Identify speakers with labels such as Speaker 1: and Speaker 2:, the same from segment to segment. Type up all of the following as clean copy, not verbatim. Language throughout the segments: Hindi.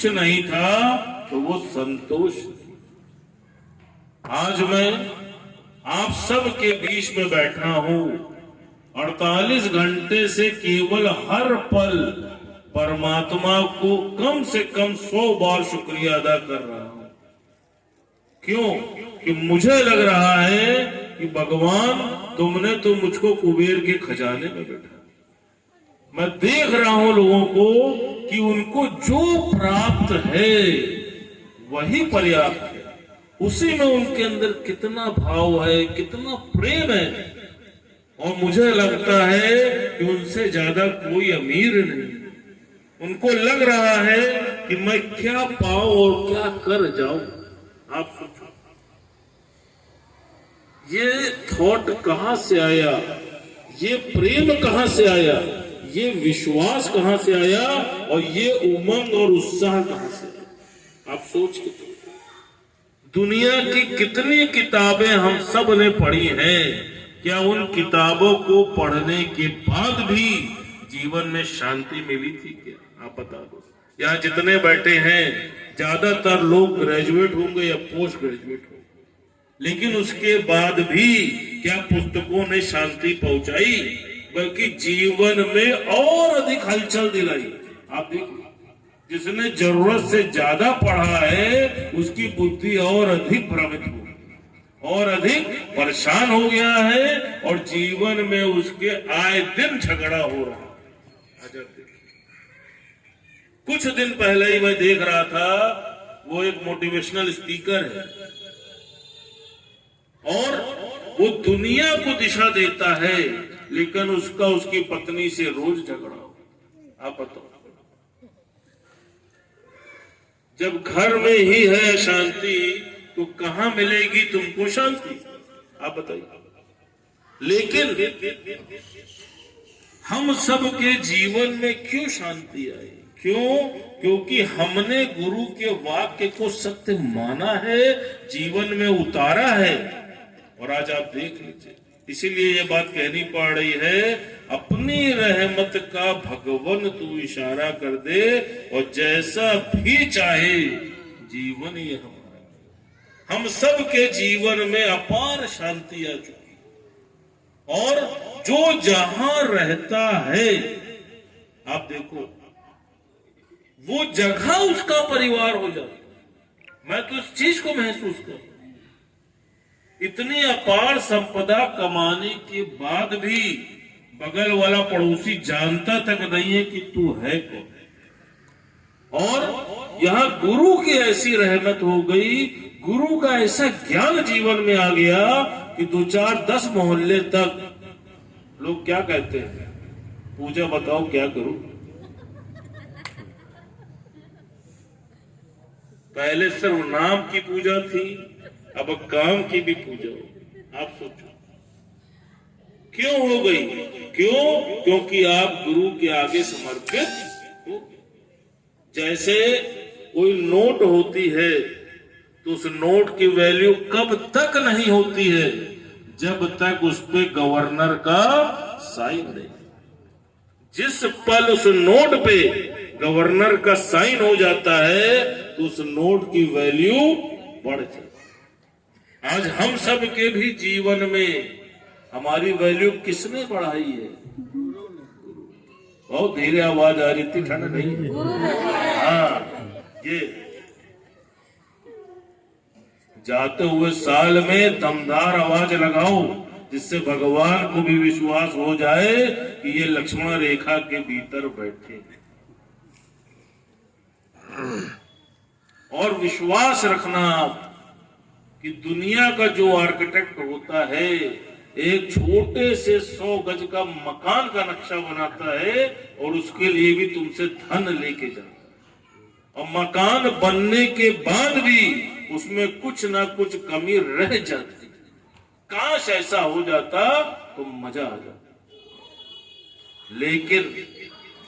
Speaker 1: कुछ नहीं था तो वो संतोष नहीं। आज मैं आप सब के बीच में बैठा हूं, 48 घंटे से केवल हर पल परमात्मा को कम से कम 100 बार शुक्रिया अदा कर रहा हूं। क्यों? कि मुझे लग रहा है कि भगवान तुमने तो मुझको कुबेर के खजाने में बैठा। मैं देख रहा हूं लोगों को कि उनको जो प्राप्त है वही पर्याप्त है। उसी में उनके अंदर कितना भाव है, कितना प्रेम है। और मुझे लगता है कि उनसे ज्यादा कोई अमीर नहीं। उनको लग रहा है कि मैं क्या पाऊं और क्या कर जाऊं। आप सोचो, ये थॉट कहां से आया, ये प्रेम कहां से आया, ये विश्वास कहां से आया और ये उमंग और उत्साह कहां से आया। आप सोच के दुनिया की कितनी किताबें हम सब ने पढ़ी हैं, क्या उन किताबों को पढ़ने के बाद भी जीवन में शांति मिली थी क्या? आप बता दो। यहाँ जितने बैठे हैं ज्यादातर लोग ग्रेजुएट होंगे या पोस्ट ग्रेजुएट होंगे, लेकिन उसके बाद भी क्या पुस्तकों ने शांति पहुंचाई? बल्कि जीवन में और अधिक हलचल दिलाई। आप देखिए, जिसने जरूरत से ज्यादा पढ़ा है उसकी बुद्धि और अधिक भ्रमित हो गई और अधिक परेशान हो गया है और जीवन में उसके आए दिन झगड़ा हो रहा है। कुछ दिन पहले ही मैं देख रहा था, वो एक मोटिवेशनल स्पीकर है और वो दुनिया को दिशा देता है, लेकिन उसका उसकी पत्नी से रोज झगड़ा हो। आप बताओ, जब घर में ही है शांति तो कहां मिलेगी तुमको शांति? आप बताइए। लेकिन हम सब के जीवन में क्यों शांति आई? क्यों? क्योंकि हमने गुरु के वाक्य को सत्य माना है, जीवन में उतारा है। और आज आप देख लीजिए, इसीलिए ये बात कहनी पड़ रही है, अपनी रहमत का भगवन तू इशारा कर दे और जैसा भी चाहे जीवन ये हमारा। हम सब के जीवन में अपार शांति आ चुकी और जो जहां रहता है, आप देखो, वो जगह उसका परिवार हो जाता। मैं तो इस चीज को महसूस करूं। इतनी अपार संपदा कमाने के बाद भी बगल वाला पड़ोसी जानता तक नहीं है कि तू है कौन। और यहां गुरु की ऐसी रहमत हो गई, गुरु का ऐसा ज्ञान जीवन में आ गया कि 2 4 10 मोहल्ले तक लोग क्या कहते हैं, पूजा बताओ क्या करूं। पहले सिर्फ नाम की पूजा थी, अब काम की भी पूजा हो। आप सोचो क्यों हो गई? क्यों? क्योंकि आप गुरु के आगे समर्पित हो। जैसे कोई नोट होती है तो उस नोट की वैल्यू कब तक नहीं होती है? जब तक उस पे गवर्नर का साइन नहीं। जिस पल उस नोट पे गवर्नर का साइन हो जाता है तो उस नोट की वैल्यू बढ़ जाती है। आज हम सब के भी जीवन में हमारी वैल्यू किसने बढ़ाई है? बहुत धीरे आवाज आ रही थी, ठंड नहीं है। हाँ, ये जाते हुए साल में दमदार आवाज लगाओ जिससे भगवान को भी विश्वास हो जाए कि ये लक्ष्मण रेखा के भीतर बैठे हैं। और विश्वास रखना कि दुनिया का जो आर्किटेक्ट होता है, एक छोटे से 100 गज का मकान का नक्शा बनाता है और उसके लिए भी तुमसे धन लेके जाता है। और मकान बनने के बाद भी उसमें कुछ ना कुछ कमी रह जाती। काश ऐसा हो जाता तो मजा आ जाता। लेकिन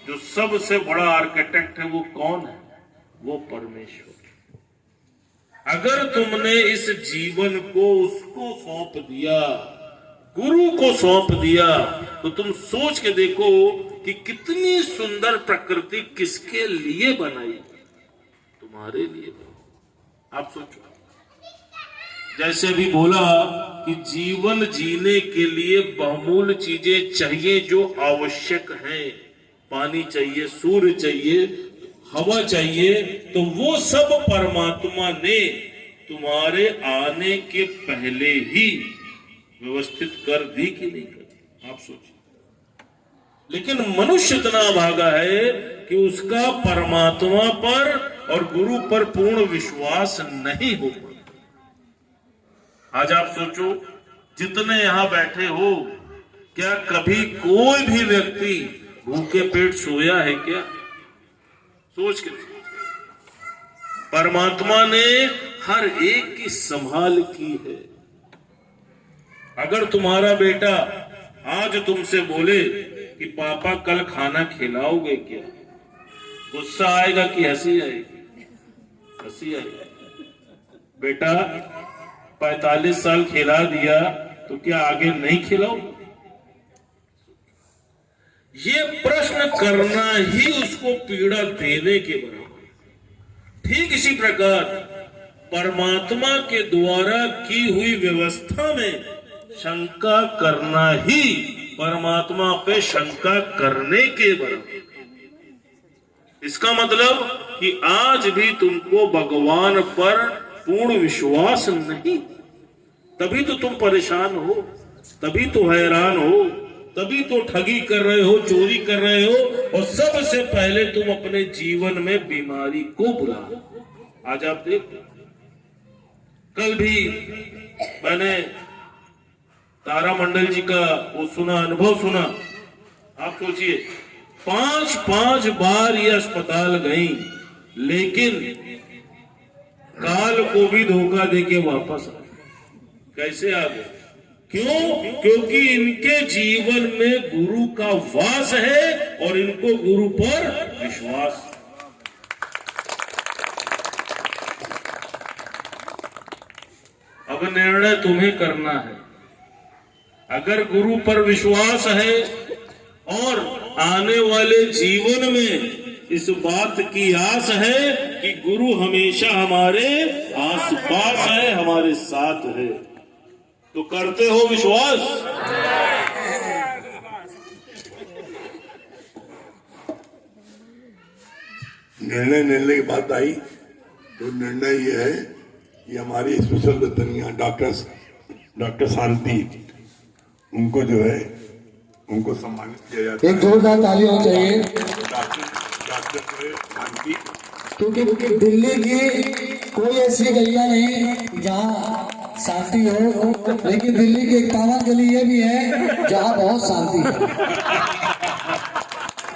Speaker 1: जो सबसे बड़ा आर्किटेक्ट है वो कौन है? वो परमेश्वर। अगर तुमने इस जीवन को उसको सौंप दिया, गुरु को सौंप दिया, तो तुम सोच के देखो कि कितनी सुंदर प्रकृति किसके लिए बनाई। तुम्हारे लिए बनाओ। आप सोचो, जैसे भी बोला कि जीवन जीने के लिए बहुमूल्य चीजें चाहिए जो आवश्यक हैं, पानी चाहिए, सूर्य चाहिए, हवा चाहिए, तो वो सब परमात्मा ने तुम्हारे आने के पहले ही व्यवस्थित कर दी कि नहीं कर दी? आप सोचिए। लेकिन मनुष्य इतना भागा है कि उसका परमात्मा पर और गुरु पर पूर्ण विश्वास नहीं हो पाता। आज आप सोचो, जितने यहां बैठे हो, क्या कभी कोई भी व्यक्ति भूखे पेट सोया है क्या? सोच के परमात्मा ने हर एक की संभाल की है। अगर तुम्हारा बेटा आज तुमसे बोले कि पापा कल खाना खिलाओगे क्या, गुस्सा आएगा कि हंसी आएगी? हंसी आएगी। बेटा 45 साल खिला दिया तो क्या आगे नहीं खिलाओ? ये प्रश्न करना ही उसको पीड़ा देने के बराबर। ठीक इसी प्रकार परमात्मा के द्वारा की हुई व्यवस्था में शंका करना ही परमात्मा पे शंका करने के बराबर। इसका मतलब कि आज भी तुमको भगवान पर पूर्ण विश्वास नहीं, तभी तो तुम परेशान हो, तभी तो हैरान हो, तभी तो ठगी कर रहे हो, चोरी कर रहे हो, और सबसे पहले तुम अपने जीवन में बीमारी को बुलाओ। आज आप देखो, कल भी मैंने तारामंडल जी का वो सुना, अनुभव सुना। आप सोचिए, 5 बार ये अस्पताल गई, लेकिन काल को भी धोखा देके वापस आ गए। कैसे आ गए? क्यों? क्योंकि इनके जीवन में गुरु का वास है और इनको गुरु पर विश्वास। अब निर्णय तुम्हें करना है। अगर गुरु पर विश्वास है और आने वाले जीवन में इस बात की आस है कि गुरु हमेशा हमारे आसपास है, हमारे साथ है, तो करते हो विश्वास?
Speaker 2: निर्णय लेने की बात आई तो निर्णय ये है कि हमारी स्पेशल वेतनिया डॉक्टर शांति, उनको जो है उनको सम्मानित किया जाता है।
Speaker 3: एक जोरदार ताली होनी चाहिए,
Speaker 2: डॉक्टर शांति,
Speaker 3: क्योंकि दिल्ली की कोई ऐसी गलियां नहीं जहाँ शांति हो, लेकिन दिल्ली की 51 गली ये भी है जहाँ बहुत शांति है।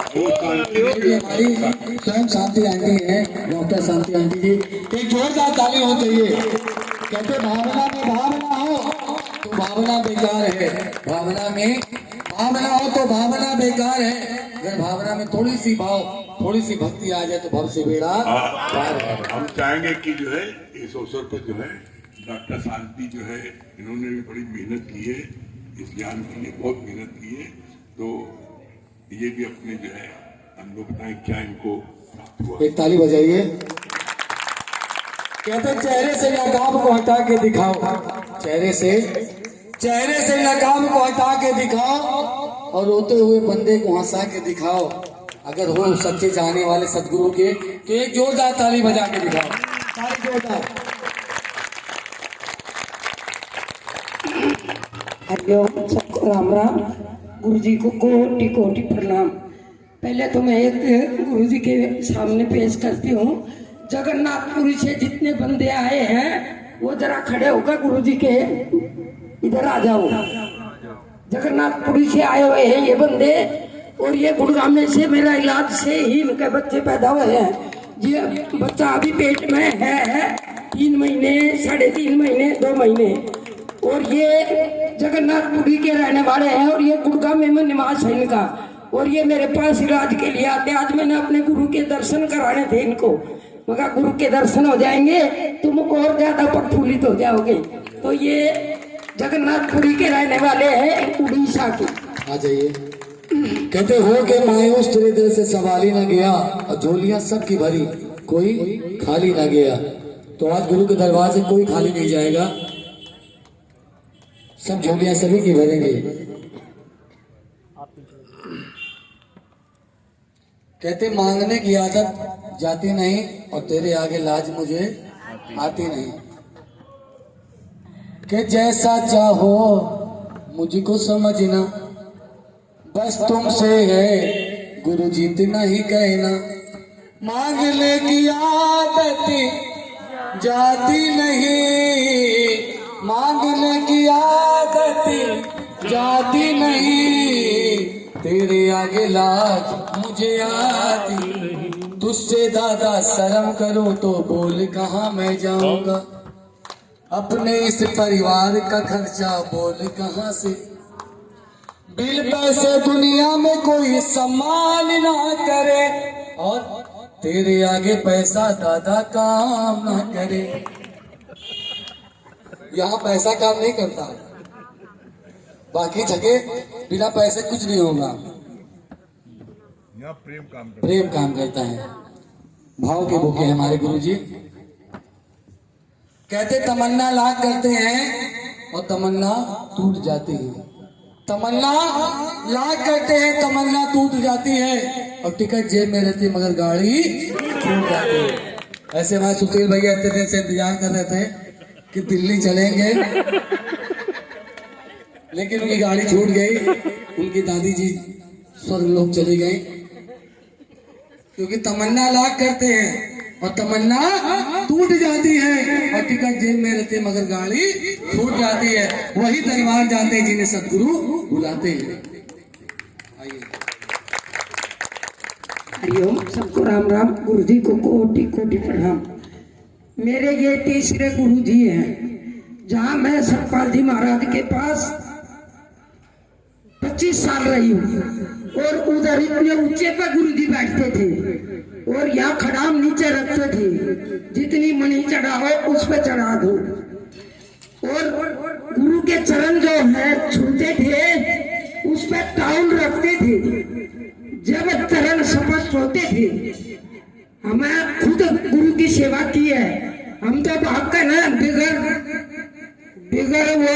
Speaker 3: ये हमारी स्वयं शांति आंटी है, डॉक्टर शांति आंटी जी। एक जोरदार ताली होनी चाहिए। कहते भावना में भावना हो तो भावना बेकार है, भावना में भावना हो तो भावना बेकार है। अगर भावना में थोड़ी सी भाव, थोड़ी सी भक्ति आ जाए तो भव से बेड़ा पार है।
Speaker 2: हम चाहेंगे कि जो है इस अवसर पर जो है डॉक्टर शांति जो है, इन्होंने भी बड़ी मेहनत की है, इस ज्ञान के लिए बहुत मेहनत की है, तो ये भी अपने जो है हम लोग बताएं क्या इनको प्राप्त हुआ।
Speaker 3: एक ताली बजाइए। कहते चेहरे से नकाब को हटा के दिखाओ, चेहरे से नकाब को हटा के दिखाओ और रोते हुए बंदे को हंसा के दिखाओ। अगर हो सच्चे चाहने वाले सदगुरु के तो एक जोरदार ताली बजा के दिखाओ, ताली जोरदार।
Speaker 4: हरिओम, सबको राम राम। गुरु जी को कोटि कोटि प्रणाम। पहले तो मैं एक गुरु जी के सामने पेश करती हूँ। जगन्नाथपुरी से जितने बंदे आए हैं वो जरा खड़े होकर गुरु जी के इधर आ जाओ। जगन्नाथपुरी से आए हुए हैं ये बंदे, और ये गुड़गांव में से मेरा इलाज से ही इनके बच्चे पैदा हुए हैं। ये बच्चा अभी पेट में है 3 महीने, 3.5 महीने, 2 महीने, और ये जगन्नाथपुरी के रहने वाले हैं और ये गुड़गांव में निवास है इनका। और ये मेरे पास इलाज के लिए आते। आज मैंने अपने गुरु के दर्शन कराने थे इनको, मगर गुरु के दर्शन हो जाएंगे तुम और ज्यादा प्रफुल्लित हो जाओगे। तो ये जगन्नाथपुरी के रहने वाले हैं, उड़ीसा के।
Speaker 3: आ जाइए। कहते हो कि मायूस तेरे दिल से सवाल ही न गया और झोलियां सबकी भरी, कोई खाली ना गया। तो आज गुरु के दरबार से कोई खाली नहीं जाएगा, सब झोलियां सभी की भरेंगे। कहते मांगने की आदत जाती नहीं और तेरे आगे लाज मुझे आती नहीं। कि जैसा चाहो मुझको समझना, बस तुमसे है गुरु जी इतना ही कहना। मांगने की आदत जाती नहीं, मांगने की आदत जाती नहीं, तेरे आगे लाज मुझे आती। तुझसे दादा शर्म करूं तो बोल कहाँ मैं जाऊंगा, अपने इस परिवार का खर्चा बोल कहाँ से। बिल पैसे दुनिया में कोई सम्मान ना करे, और तेरे आगे पैसा दादा काम ना करे। यहाँ पैसा काम नहीं करता, बाकी जगह बिना पैसे कुछ नहीं होगा। प्रेम काम करता है। भाव के भूखे हमारे गुरु जी। कहते तमन्ना लाख करते हैं और तमन्ना टूट जाती है। तमन्ना लाख करते हैं, तमन्ना टूट जाती है, और टिकट जेब में रहती है मगर गाड़ी छूट जाती है। ऐसे हमारे सुशील भैया इतने दिन से इंतजार कर रहे थे कि दिल्ली चलेंगे, लेकिन उनकी गाड़ी छूट गई। उनकी दादी जी स्वर्ग लोग चली गई। क्योंकि तमन्ना लाख करते हैं और तमन्ना टूट जाती है, और टिकट जेब में रहते मगर गाड़ी छूट जाती है। वही दरबार जाते हैं जिन्हें सदगुरु बुलाते हैं। आइए।
Speaker 4: हरिओम, सबको राम राम। गुरु जी को कोटि कोटि प्रणाम। मेरे ये तीसरे गुरु जी हैं, जहाँ मैं सतपाल जी महाराज के पास 25 साल रही हूँ। और उधर इतने ऊंचे पर गुरु जी बैठते थे और यहाँ खड़ाम नीचे रखते थे, जितनी मणि चढ़ा हो उस पर चढ़ा दो। और गुरु के चरण जो है छूते थे उस पर टाउन रखते थे। जब चरण स्पष्ट होते थे, हमें खुद गुरु की सेवा की है। हम तो भाग कर ना बिगर वो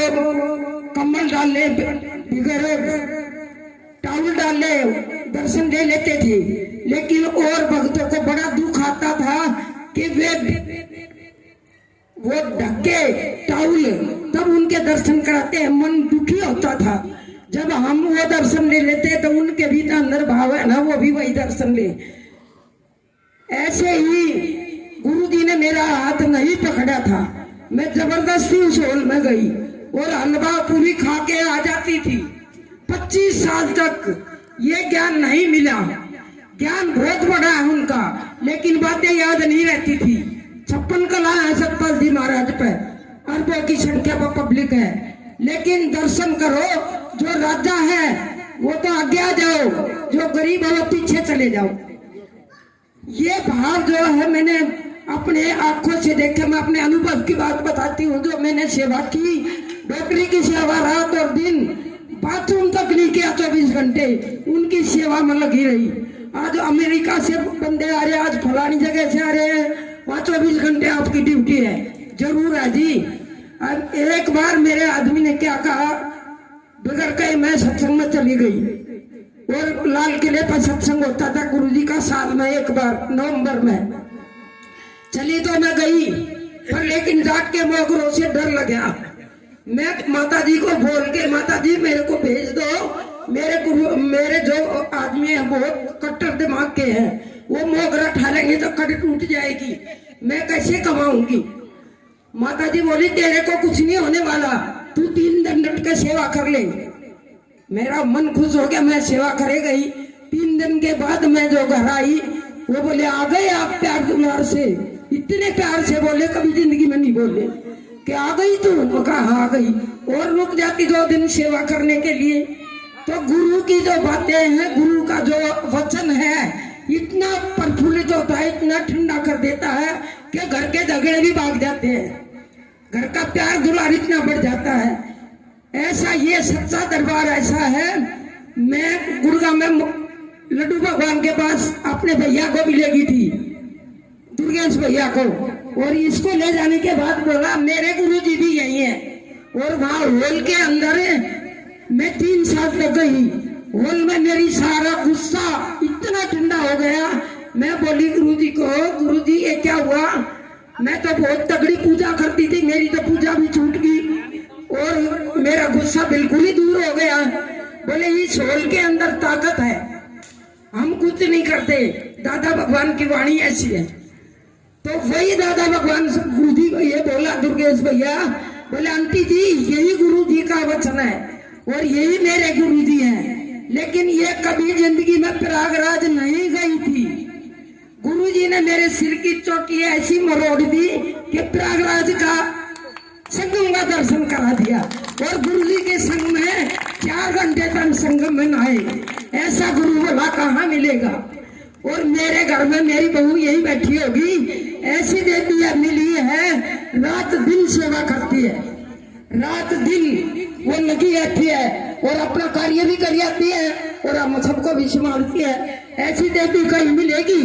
Speaker 4: कम्बल डाल ले, बिगर टाउल डाल ले, दर्शन दे लेते थे। लेकिन और भक्तों को बड़ा दुख आता था कि वो ढके टाउल, तब उनके दर्शन कराते हैं, मन दुखी होता था। जब हम वो दर्शन ले लेते तो उनके भी अंदर भाव है ना, वो भी वही दर्शन ले। ऐसे ही गुरु जी ने मेरा हाथ नहीं पकड़ा था, मैं जबरदस्ती उस हॉल में गई और हलवा पूरी खा के आ जाती थी। 25 साल तक ये ज्ञान नहीं मिला। ज्ञान बहुत बड़ा है उनका, लेकिन बातें याद नहीं रहती थी। 56 कला है सतपाल जी महाराज पे, अरबों की संख्या पर पब्लिक है, लेकिन दर्शन करो। जो राजा है वो तो आगे आ जाओ, जो गरीब है वो पीछे चले जाओ। ये भाव जो है मैंने अपने आंखों से देखा। मैं अपने अनुभव की बात बताती हूँ। जो मैंने सेवा की, डॉक्टरी की सेवा रात और दिन, बाथरूम तक नहीं किया, 24 घंटे उनकी सेवा में लगी रही। आज अमेरिका से बंदे आ रहे, आज फलानी जगह से आ रहे हैं, वहाँ 24 घंटे आपकी ड्यूटी है। जरूर है जी। अब एक बार मेरे आदमी ने क्या कहा, बगैर कहे मैं सत्संग में चली गई। और लाल किले पर सत्संग होता था गुरुजी का, साल में एक बार नवंबर में चली तो मैं गई, पर लेकिन जाट के मोगरों से डर लगा। मैं माता जी को बोल के, माता जी मेरे को भेज दो, मेरे जो आदमी है बहुत कट्टर दिमाग के हैं, वो मोगरा ठालेंगे तो कड़ी टूट जाएगी, मैं कैसे कमाऊंगी। माता जी बोली तेरे को कुछ नहीं होने वाला, तू 3 दिन डट के सेवा कर ले। मेरा मन खुश हो गया, मैं सेवा करे गई। 3 दिन के बाद मैं जो घर आई, वो बोले आ गए आप प्यार दुलार से, इतने प्यार से बोले, कभी जिंदगी में नहीं बोले कि आ गई तू। कहा हाँ आ गई, और रुक जाती 2 दिन सेवा करने के लिए। तो गुरु की जो बातें हैं, गुरु का जो वचन है, इतना प्रफुल्लित होता है, इतना ठंडा कर देता है कि घर के झगड़े भी भाग जाते हैं, घर का प्यार दुलार इतना बढ़ जाता है। ऐसा ये सच्चा दरबार ऐसा है। मैं गुड़गांव में लड्डू भगवान के पास अपने भैया को भी ले गई थी, दुर्गेश भैया को, और इसको ले जाने के बाद बोला मेरे गुरुजी भी यही है। और वहाँ हॉल के अंदर मैं 3 साल तक गई। हॉल में मेरी सारा गुस्सा इतना ठंडा हो गया। मैं बोली गुरुजी को, गुरुजी ये क्या हुआ? मैं तो बहुत तगड़ी पूजा करती थी, मेरी तो पूजा भी छूट गई और मेरा गुस्सा बिल्कुल ही दूर हो गया। बोले इस हॉल के अंदर ताकत है, हम कुछ नहीं करते, दादा भगवान की वाणी ऐसी है। तो वही दादा भगवान गुरुजी को ये बोला दुर्गेश भैया, बोले आंटी जी यही गुरु जी का वचन है और यही मेरे गुरु जी हैं, लेकिन ये कभी जिंदगी में प्रयागराज नहीं गई थी। गुरु जी ने मेरे सिर की चोटी ऐसी मरोड़ दी कि प्रयागराज का संगम का दर्शन करा दिया और गुरु जी के संग में 4 घंटे तक संगम में नहाए। ऐसा गुरु भला कहाँ मिलेगा? और मेरे घर में मेरी बहू यही बैठी होगी, ऐसी देवी मिली है, रात दिन सेवा करती है, रात दिन वो लगी रहती है और अपना कार्य भी कर जाती है और हम सबको भी संभालती है। ऐसी देवी कहीं मिलेगी?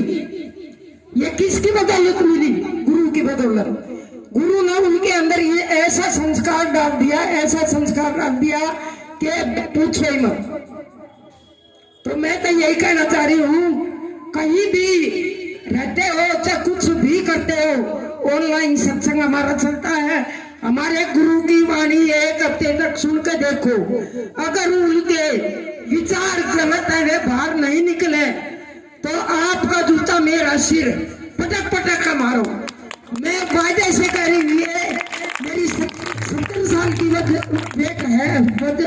Speaker 4: ये किसकी बदौलत मिली? गुरु की बदौलत। गुरु ने उनके अंदर ये ऐसा संस्कार डाल दिया, ऐसा संस्कार डाल दिया कि पूछो ही मत। तो मैं तो यही कहना चाह रही हूँ, कहीं भी रहते हो चाहे कुछ भी करते हो, ऑनलाइन सत्संग हमारा चलता है, हमारे गुरु की वाणी 1 हफ्ते तक सुन के देखो। अगर उनके विचार गलत है, वे बाहर नहीं निकले, तो आपका जूता मेरा सिर पटक पटक का मारो। मैं वायदे से कह रही है, मेरी 70 साल की वेट है,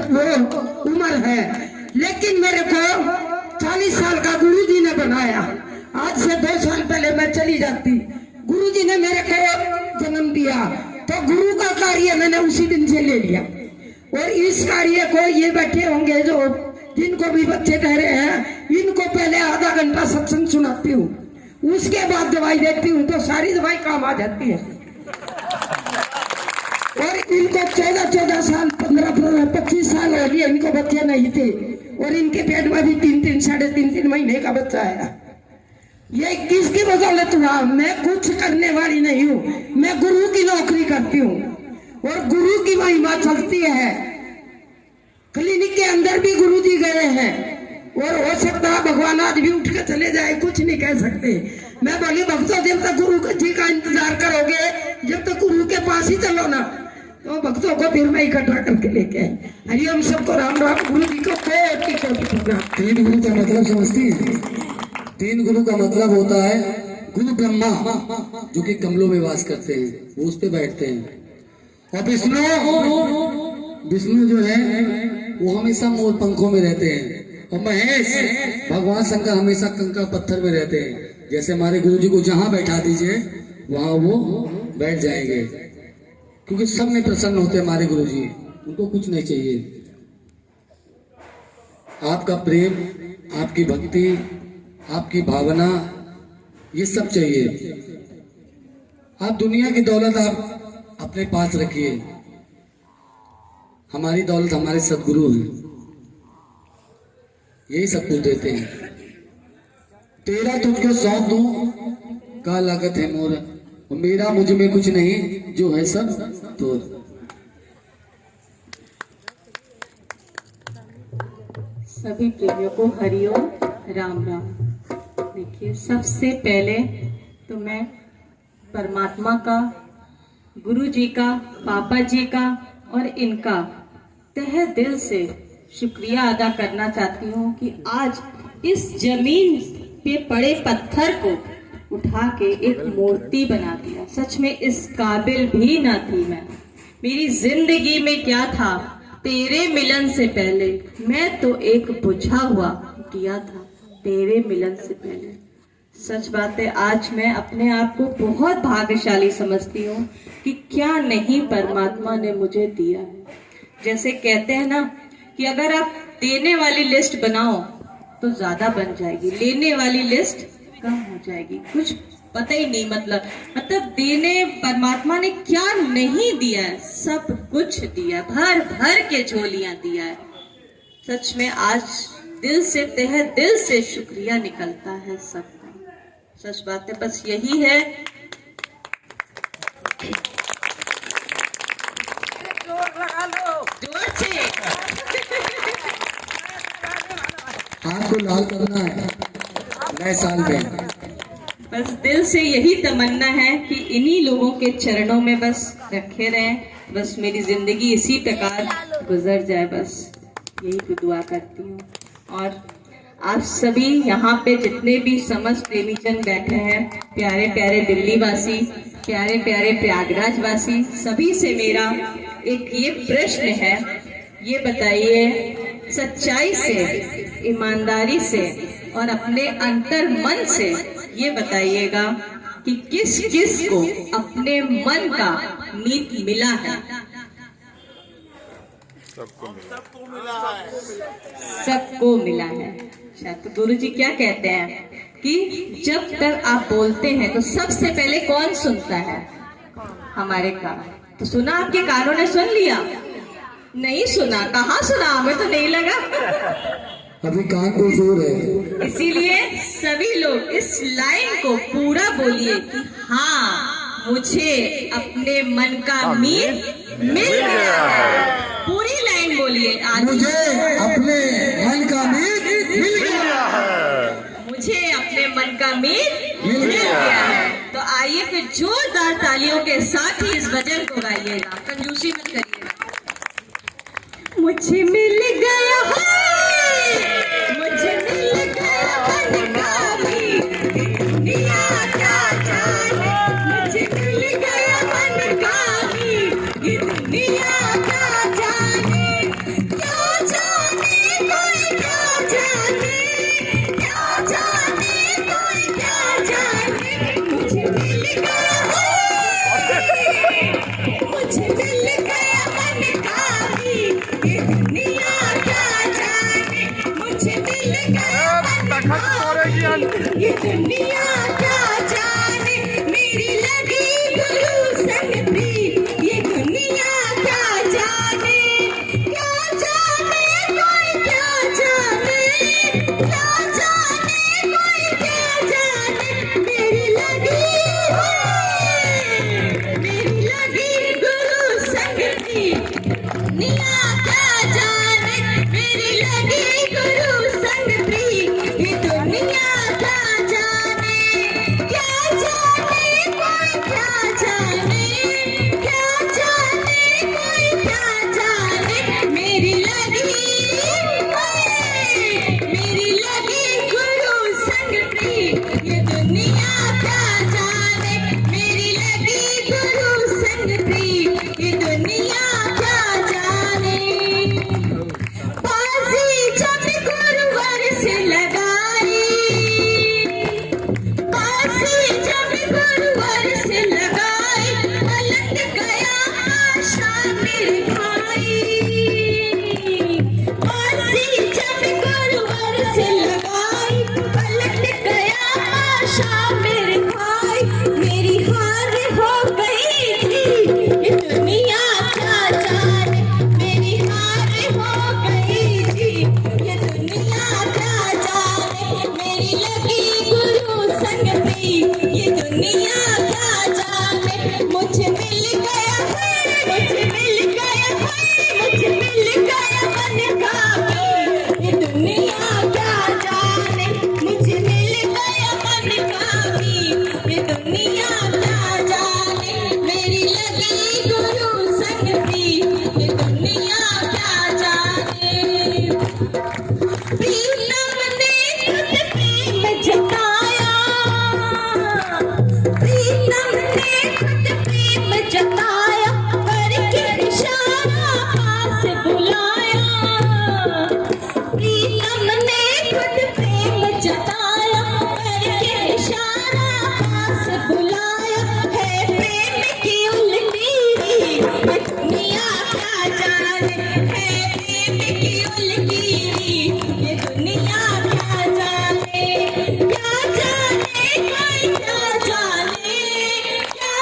Speaker 4: वो उम्र है, लेकिन मेरे को 40 साल का गुरु जी ने बनाया। आज से 2 साल पहले मैं चली जाती, गुरु जी ने मेरे को जन्म दिया, तो गुरु का कार्य मैंने उसी दिन से ले लिया। और इस कार्य को ये बैठे होंगे जो जिनको भी बच्चे ठहरे हैं, इनको पहले आधा घंटा सत्संग सुनाती हूँ, उसके बाद दवाई देती हूँ, तो सारी दवाई काम आ जाती है। और इनको 14 साल 15-25 साल हो गए, इनको बच्चे नहीं थे और इनके पेट में भी 3-3 साढ़े 3 महीने का बच्चा आया। ये किसकी बदौलत हुआ? मैं कुछ करने वाली नहीं हूँ, मैं गुरु की नौकरी करती हूँ और गुरु की महिमा चलती है। क्लिनिक के अंदर भी गुरु जी गए हैं और हो सकता है भगवान आज भी उठ के चले जाए, कुछ नहीं कह सकते। मैं बोली भक्तों, जब तक गुरु जी का इंतजार करोगे, जब तक गुरु के पास ही चलो ना, तो भक्तों को फिर मैं इकट्ठा करके लेके आई। हरिओम, सबको राम राम। गुरु जी को कोटि कोटि प्रणाम।
Speaker 3: 3 गुरु का मतलब समझती है? 3 गुरु का मतलब होता है गुरु ब्रह्मा जो कि कमलों में वास करते हैं, वो उस पे बैठते हैं, और विष्णु जो है वो हमेशा मोर पंखों में रहते हैं, और महेश भगवान शंकर हमेशा कंकड़ पत्थर में रहते हैं। जैसे हमारे गुरु जी को जहां बैठा दीजिए वहां वो बैठ जाएंगे, क्योंकि सब में प्रसन्न होते हैं हमारे गुरु जी, उनको कुछ नहीं चाहिए। आपका प्रेम, आपकी भक्ति, आपकी भावना, ये सब चाहिए। आप दुनिया की दौलत आप अपने पास रखिए, हमारी दौलत हमारे सदगुरु हैं, यही सब कुछ देते हैं। तेरा तुझको सौंप दूं का लागत है मोर, और मेरा मुझ में कुछ नहीं, जो है सब तो।
Speaker 5: सभी प्रेमियों को हरिओम, राम राम। देखिए, सबसे पहले तो मैं परमात्मा का, गुरु जी का, पापा जी का और इनका तहे दिल से शुक्रिया अदा करना चाहती हूँ कि आज इस जमीन पे पड़े पत्थर को उठा के एक मूर्ति बना दिया। सच में इस काबिल भी ना थी मैं। मेरी जिंदगी में क्या था, तेरे मिलन से पहले मैं तो एक बुझा हुआ दिया था, तेरे मिलन से पहले। सच बात है, आज मैं अपने आप को बहुत भाग्यशाली समझती हूँ कि क्या नहीं परमात्मा ने मुझे दिया है। जैसे कहते हैं ना कि अगर आप देने वाली लिस्ट बनाओ तो ज्यादा बन जाएगी, लेने वाली लिस्ट कम हो जाएगी। कुछ पता ही नहीं, मतलब देने परमात्मा ने क्या नहीं दिया है, सब कुछ दिया, भर भर के झोलियां दिया है। सच में आज दिल से, तहे दिल से शुक्रिया निकलता है सबका। सच बात है, बस यही है। जोर से
Speaker 3: हाथ को लाल करना है नए साल में।
Speaker 5: बस दिल से यही तमन्ना है कि इन्हीं लोगों के चरणों में बस रखे रहें, बस मेरी जिंदगी इसी प्रकार गुजर जाए, बस यही तो दुआ करती हूँ। और आप सभी यहाँ पे जितने भी समस्त प्रेमीजन बैठे हैं, प्यारे प्यारे दिल्ली वासी, प्यारे प्यारे प्रयागराज वासी, सभी से मेरा एक ये प्रश्न है, ये बताइए सच्चाई से, ईमानदारी से और अपने अंतर मन से ये बताइएगा कि किस किस को अपने मन का मीत मिला है। सबको मिला है। अच्छा, तो गुरु जी क्या कहते हैं कि जब तक आप बोलते हैं तो सबसे पहले कौन सुनता है? हमारे कान। तो सुना, आपके कानों ने सुन लिया? नहीं सुना। कहाँ सुना? हमें तो नहीं लगा।
Speaker 3: अभी कान को जोर है।
Speaker 5: इसीलिए सभी लोग इस लाइन को पूरा बोलिए कि हाँ, मुझे अपने मन का मीत मिल गया है। पूरी लाइन बोलिए। आज
Speaker 3: मुझे अपने मन का मीत मिल गया है।
Speaker 5: मुझे अपने मन का मीत मिल गया है। तो आइए फिर जोरदार तालियों के साथ ही इस भजन को गाइएगा, कंजूसी मत करिएगा। मुझे मिल गया है, मुझे मिल गया मन का मीत, दुनिया क्या जाने। मुझे मिल गया मन का मीत, ये दुनिया क्या जाने। क्या जाने कोई क्या जाने, क्या जाने कोई क्या जाने। मुझे मिल गया है, मुझे मिल गया मन का मीत, ये दुनिया क्या जाने। मुझे मिल गया मन का मीत, ये दुनिया क्या जाने। मेरी लगी गुरु संग प्रीत, ये दुनिया क्या जाने। क्या जाने कोई क्या जाने, क्या जाने कोई क्या जाने। मेरी लगी है, मेरी लगी गुरु संग प्रीत, दुनिया क्या जाने। मेरी लगी गुरु संग प्रीत, ये दुनिया क्या जाने। क्या जाने कोई क्या जाने, क्या जाने कोई क्या जाने। मेरी लगी है, मेरी लगी गुरु संग प्रीत, ये दुनिया क्या जाने। मेरी लगी गुरु संग प्रीत, ये दुनिया क्या जाने। बाजी जब गुरुवर से लगाई, बाजी जब गुरुवर से लगाई, पलट गया आशा मेरे भाई। बाजी जब गुरुवर से लगाई, पलट गया आशा मेरे भाई। मेरी हार हो गई थी, ये दुनिया क्या जाने। मेरी हार हो गई थी, ये दुनिया क्या जाने। मेरी लगी गुरु संग प्रीत, ये दुनिया क्या जाने। मुझे मिल गया है, मुझे मिल गया है, मुझे मिल गया मन का मीत, ये दुनिया क्या जाने। मुझे मिल गया मन का मीत, ये दुनिया क्या जाने। मेरी लगी गुरु संग प्रीत, ये दुनिया क्या जाने। प्रीतम ने खुद प्रेम जताया, प्रीतम ने खुद प्रेम जताया, करके इशारा पास बुलाया। प्रीतम ने खुद प्रेम जताया, करके इशारा पास बुलाया। है प्रेम की उल्टी, ये दुनिया क्या जाने। है प्रेम की उल्टी, ये दुनिया क्या जाने। क्या जाने कोई क्या जाने, क्या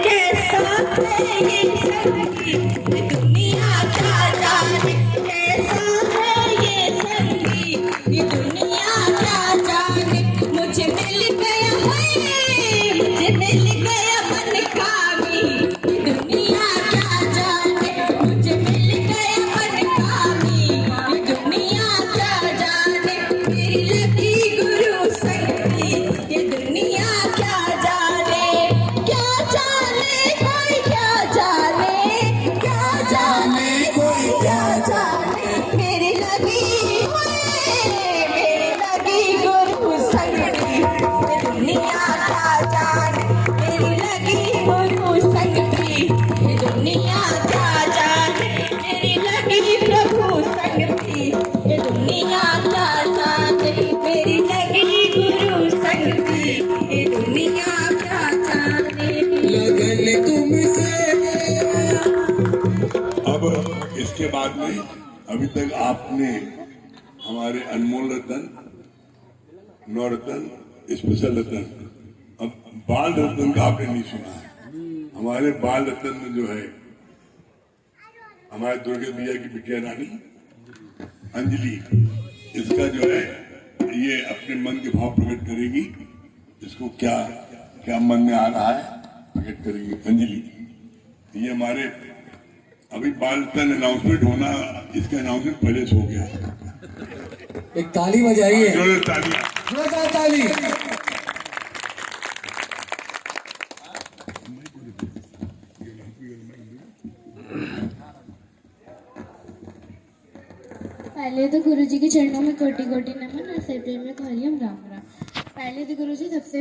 Speaker 6: कैसा है ये संगी, ये दुनिया क्या जाने कैसा है ये संगी, ये दुनिया क्या जाने। मुझे मिल गया है, मुझे मिल गया मन कामी, ये दुनिया क्या जाने। मुझे मिल गया मन कामी, ये दुनिया क्या जाने। मेरी लगी गुरु संगी, ये दुनिया क्या जाने। क्या जाने कोई क्या जाने, क्या जाने कोई क्या जाने। मेरी लगी गुरु संगी, ये दुनिया क्या जाने। मेरी लगी गुरु संगी, ये दुनिया क्या जाने। मेरी लगी प्रभु संगी, ये दुनिया क्या जाने। मेरी लगी गुरु संगी, ये दुनिया क्या जाने।
Speaker 3: लगन तुमसे
Speaker 2: अब इसके बाद में अभी तक आपने हमारे अनमोल रतन, नवरत्न, स्पेशल रतन, अब बाल रतन का आपने नहीं सुना है। हमारे बाल रतन में जो है हमारे दुर्गे भैया की बिटिया रानी अंजलि, इसका जो है ये अपने मन के भाव प्रकट करेगी। इसको क्या क्या मन में आ रहा है प्रकट करेगी अंजलि। ये हमारे अभी बाल रतन अनाउंसमेंट होना, इसका अनाउंसमेंट पहले से हो गया है।
Speaker 3: एक ताली बजाइए,
Speaker 2: जोरदार तालियां।
Speaker 3: जोरदार ताली।
Speaker 7: पहले तो गुरुजी के चरणों में कोटि कोटि नमन और सिर प्रेम में हरिओम राम राम। पहले तो गुरुजी सबसे